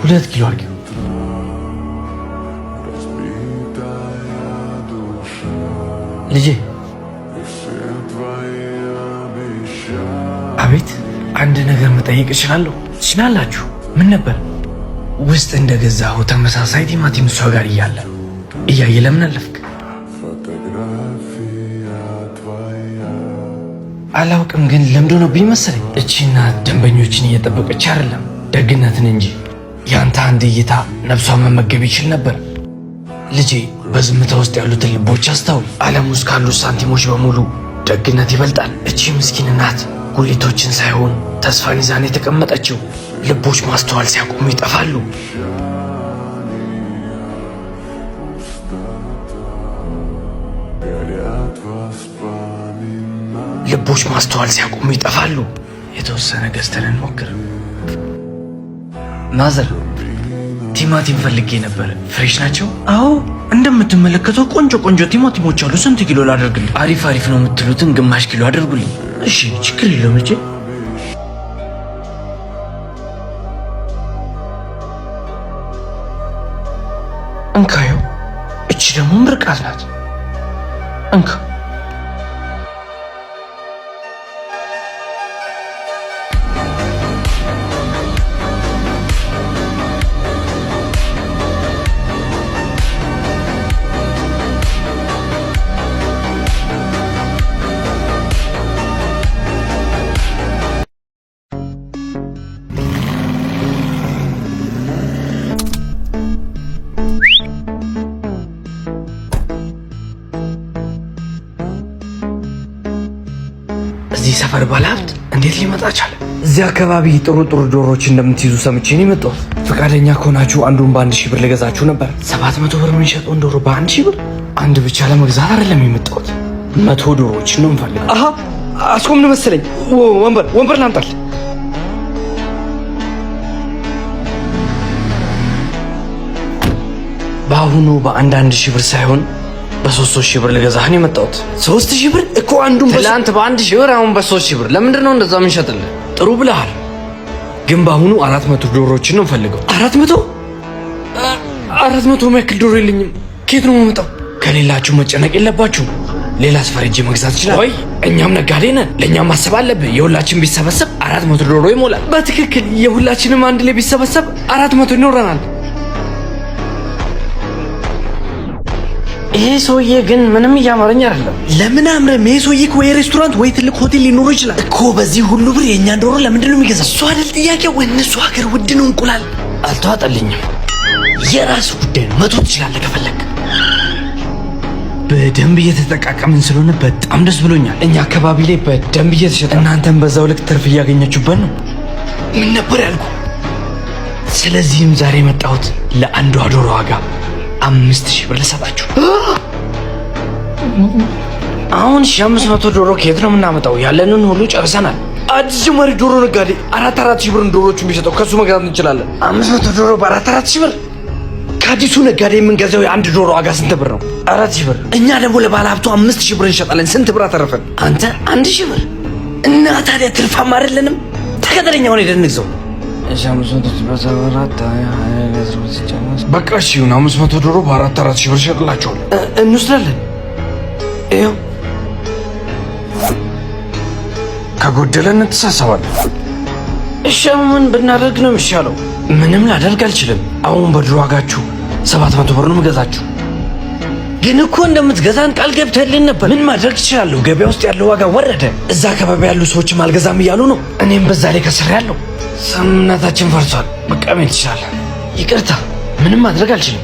2 ኪሎ አድርጊው። ልጄ አቤት። አንድ ነገር መጠየቅ እችላለሁ? ትችላላችሁ። ምን ነበር? ውስጥ እንደገዛሁ ተመሳሳይ ቲማቲም እሷ ጋር እያየ ለምን አለፍክ? አላውቅም፣ ግን ለምዶ ነው ቢመሰለኝ። እቺና ደንበኞችን እየጠበቀች አይደለም ደግነትን እንጂ። ያንተ አንድ እይታ ነፍሷን መመገብ ይችል ነበር። ልጄ በዝምታ ውስጥ ያሉትን ልቦች አስተውል። ዓለም ውስጥ ካሉት ሳንቲሞች በሙሉ ደግነት ይበልጣል። እቺ ምስኪን እናት ጉሊቶችን ሳይሆን ተስፋን ይዛን የተቀመጠችው። ልቦች ማስተዋል ሲያቆሙ ይጠፋሉ። ልቦች ማስተዋል ሲያቆሙ ይጠፋሉ። የተወሰነ ገዝተን እንሞክር። ማዘር ቲማቲም ፈልጌ ነበር። ፍሬሽ ናቸው? አዎ፣ እንደምትመለከተው ቆንጆ ቲማቲሞች አሉ። ስንት ኪሎ ላደርግልኝ? አሪፍ ነው የምትሉትን ግማሽ ኪሎ አድርጉልኝ። እሺ፣ ችግር የለውም ልጄ። እንካዩ። እቺ ደግሞ ምርቃት ናት። እንካ። እዚህ ሰፈር ባለሀብት እንዴት ሊመጣ ቻለ? እዚህ አካባቢ ጥሩ ዶሮዎች እንደምትይዙ ሰምቼ ነው የመጣሁት። ፈቃደኛ ከሆናችሁ አንዱን በ1000 ብር ልገዛችሁ ነበር። 700 ብር የምንሸጠውን ዶሮ በ1000 ብር? አንድ ብቻ ለመግዛት አይደለም የመጣሁት፣ 100 ዶሮዎችን ነው የምፈልገው። አሃ አስቆምን መሰለኝ። ወንበር ላምጣል። በአሁኑ በ1000 ብር ሳይሆን በ3000 ብር ልገዛህ ነው የመጣሁት። 3000 ብር እኮ አንዱን ትላንት በ1000 ብር፣ አሁን በ3000 ብር። ለምንድን ነው እንደዛ የምንሸጥልህ? ጥሩ ብለሃል፣ ግን በአሁኑ 400 ዶሮዎችን ነው የምፈልገው። 400 የሚያክል ዶሮ የለኝም። ከየት ነው የምመጣው? ከሌላችሁ መጨነቅ የለባችሁም። ሌላ አስፈር ሄጄ መግዛት ይችላል። ወይ እኛም ነጋዴ ነን፣ ለእኛም ማሰብ አለብህ። የሁላችን ቢሰበሰብ 400 ዶሮ ይሞላል። በትክክል የሁላችንም አንድ ላይ ቢሰበሰብ 400 ይኖረናል። ይሄ ሰውዬ ግን ምንም እያማረኝ አይደለም። ለምን አምረም? ይሄ ሰውዬ እኮ የሬስቶራንት ወይ ትልቅ ሆቴል ሊኖረው ይችላል እኮ። በዚህ ሁሉ ብር የእኛን ዶሮ ለምንድን ነው የሚገዛው? እሱ አይደል ጥያቄው? እነሱ ሀገር ውድ ነው እንቁላል። አልተዋጠልኝም። የራሱ ጉዳይ ነው። 100 ትችላለህ ከፈለግ። በደንብ እየተጠቃቀምን ስለሆነ በጣም ደስ ብሎኛል። እኛ አካባቢ ላይ በደንብ እየተሸጠ፣ እናንተም በዛው ልክ ትርፍ እያገኛችሁበት ነው። ምን ነበር ያልኩ? ስለዚህም ዛሬ የመጣሁት ለአንዷ ዶሮ ዋጋ 5000 ብር ልሰጣችሁ። አሁን 500 ዶሮ ከየት ነው የምናመጣው? ያለንን ሁሉ ጨርሰናል። አዲስ ጀማሪ ዶሮ ነጋዴ 4,000 ብር ዶሮዎቹን ቢሰጠው ከሱ መግዛት እንችላለን። 500 ዶሮ በ4,000 ብር? ከአዲሱ ነጋዴ የምንገዛው የአንድ ዶሮ ዋጋ ስንት ብር ነው? 4000 ብር። እኛ ደግሞ ለባለ ሀብቱ 5000 ብር እንሸጣለን። ስንት ብር አተረፈን? አንተ 1000 ብር። እና ታዲያ ትርፋማ አይደለንም? ተከተለኛ ሆነ ሄደን እንግዛው። በቃ እሺ ይሁን። 500 ዶሮ በ4,000 ብር ሸጥላቸዋል። እንወስዳለን። ይኸው ከጎደለ እንተሳሰባለን። እሺ ምን ብናደርግ ነው የሚሻለው? ምንም ላደርግ አልችልም። አሁን በድሮ ዋጋችሁ 700 ብር ነው የምገዛችሁ። ግን እኮ እንደምትገዛን ቃል ገብተህልን ነበር። ምን ማድረግ እችላለሁ? ገበያ ውስጥ ያለው ዋጋ ወረደ። እዛ አካባቢ ያሉ ሰዎችም አልገዛም እያሉ ነው። እኔም በዛ ላይ ከስሬያለሁ። ስምምነታችን ፈርሷል። በቃ መሄድ ትችላለህ። ይቅርታ፣ ምንም ማድረግ አልችልም።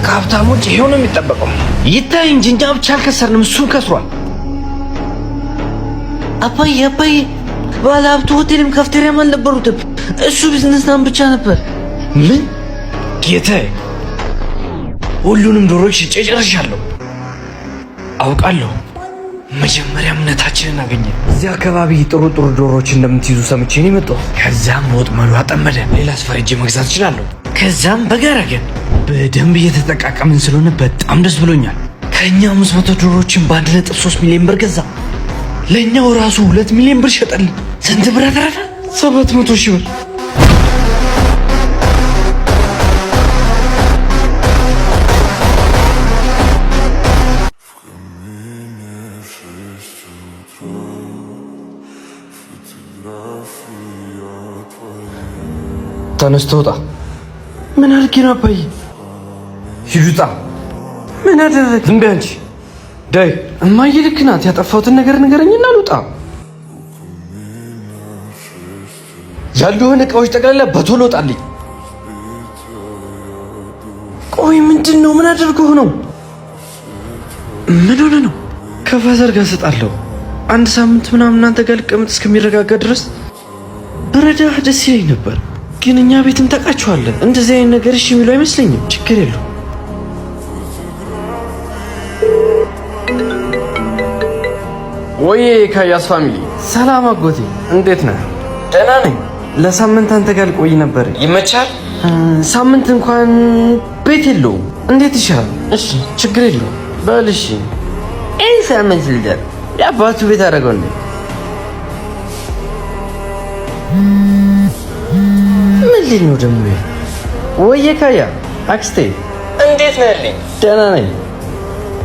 ከሀብታሞች ይሄው ነው የሚጠበቀው። ይታይ እንጂ እኛ ብቻ አልከሰርንም፣ እሱም ከስሯል። አባዬ ባለ ሀብቱ ሆቴልም ካፍቴሪያም አልነበሩትም። እሱ ቢዝነስናም ብቻ ነበር። ምን ጌታዬ፣ ሁሉንም ዶሮዎች ሽጬ ጨርሻለሁ። አውቃለሁ። መጀመሪያ እምነታችንን አገኘ። እዚህ አካባቢ ጥሩ ዶሮዎች እንደምትይዙ ሰምቼ ነው የመጣሁት። ከዛም ወጥመዱ አጠመደ። ሌላ አስፈርጄ መግዛት እችላለሁ። ከዛም በጋራገን በደንብ እየተጠቃቀምን ስለሆነ በጣም ደስ ብሎኛል። ከኛ 500 ዶሮዎችን በ1.3 ሚሊዮን ብር ገዛ። ለኛው ራሱ 2 ሚሊዮን ብር ሸጠልን። ስንት ብር አተረፈ? 700,000 ብር። ተነስቶ ወጣ። ምን አድርጌ ነው አባዬ? ሂድ ውጣ። ምን አደረግ? ዝም በይ አንቺ። ዳይ እማዬ ልክ ናት። ያጠፋሁትን ነገር ንገረኝና ልውጣ። ያሉህን እቃዎች ጠቅላላ በቶሎ ወጣልኝ። ቆይ ምንድን ነው? ምን አድርጎህ ነው? ምን ሆነ ነው? ከፋዘር ጋር እሰጣለሁ። 1 ሳምንት ምናምን እናንተ ጋር ልቀመጥ እስከሚረጋጋ ድረስ በረዳህ ደስ ይለኝ ነበር። ግን እኛ ቤትም ታውቃቸዋለህ። እንደዚህ አይነት ነገር እሺ የሚሉ አይመስለኝም። ችግር የለው። ወይዬ ካያስ ፋሚሊ ሰላም። አጎቴ እንዴት ነህ? ደህና ነኝ። ለሳምንት አንተ ጋር ልቆይ ነበር። ይመቻል? ሳምንት እንኳን ቤት የለውም። እንዴት ይሻላል? እሺ ችግር የለውም። በል እሺ። ሳምንት ልደር የአባቱ ቤት አደረገው እንዴ? ምን ሊል ነው ደግሞ? ወይዬ ካያ አክስቴ እንዴት ነህ? ደህና ነኝ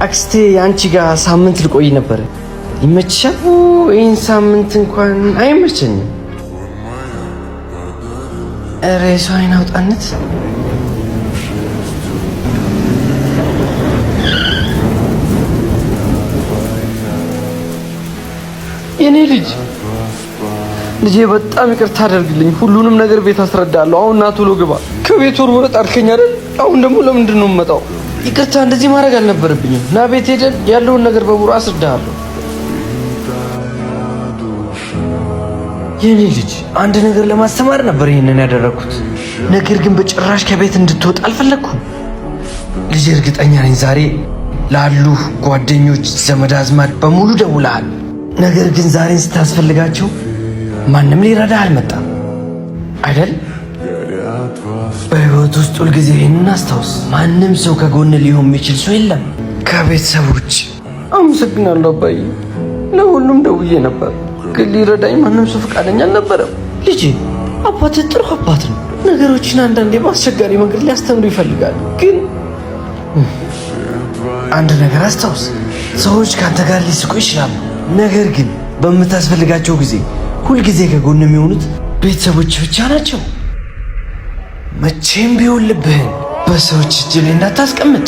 አክስቴ። አንቺ ጋር ሳምንት ልቆይ ነበር። ይመችሻል? ይህን ሳምንት እንኳን አይመቸኝም። ኧረ የሰው አይን አውጣነት። የኔ ልጄ በጣም ይቅርታ አደርግልኝ። ሁሉንም ነገር ቤት አስረዳለሁ። አሁን ና ቶሎ ግባ። ከቤት ወርወር ጣልከኝ አይደል? አሁን ደግሞ ለምንድን ነው የምመጣው? ይቅርታ እንደዚህ ማድረግ አልነበረብኝም። ና ቤት ሄደን ያለውን ነገር በሙሉ አስረዳሃለሁ። የኔ ልጅ አንድ ነገር ለማስተማር ነበር ይሄንን ያደረኩት። ነገር ግን በጭራሽ ከቤት እንድትወጣ አልፈለኩም። ልጄ እርግጠኛ ነኝ ዛሬ ላሉ ጓደኞች፣ ዘመድ አዝማድ በሙሉ ደውለሃል። ነገር ግን ዛሬን ስታስፈልጋቸው ማንም ሊረዳህ አልመጣም አይደል? በህይወት ውስጥ ሁልጊዜ ይህንን አስታውስ። ማንም ሰው ከጎን ሊሆን የሚችል ሰው የለም ከቤተሰብ ውጭ። አመሰግናለሁ አባዬ። ለሁሉም ደውዬ ነበር ግን ሊረዳኝ ማንም ሰው ፈቃደኛ አልነበረም። ልጄ አባትህ ጥሩ አባት ነው። ነገሮችን አንዳንዴ በአስቸጋሪ መንገድ ሊያስተምሩ ይፈልጋል። ግን አንድ ነገር አስታውስ፣ ሰዎች ከአንተ ጋር ሊስቁ ይችላሉ። ነገር ግን በምታስፈልጋቸው ጊዜ ሁልጊዜ ከጎን የሚሆኑት ቤተሰቦች ብቻ ናቸው። መቼም ቢሆን ልብህን በሰዎች እጅ ላይ እንዳታስቀምጥ።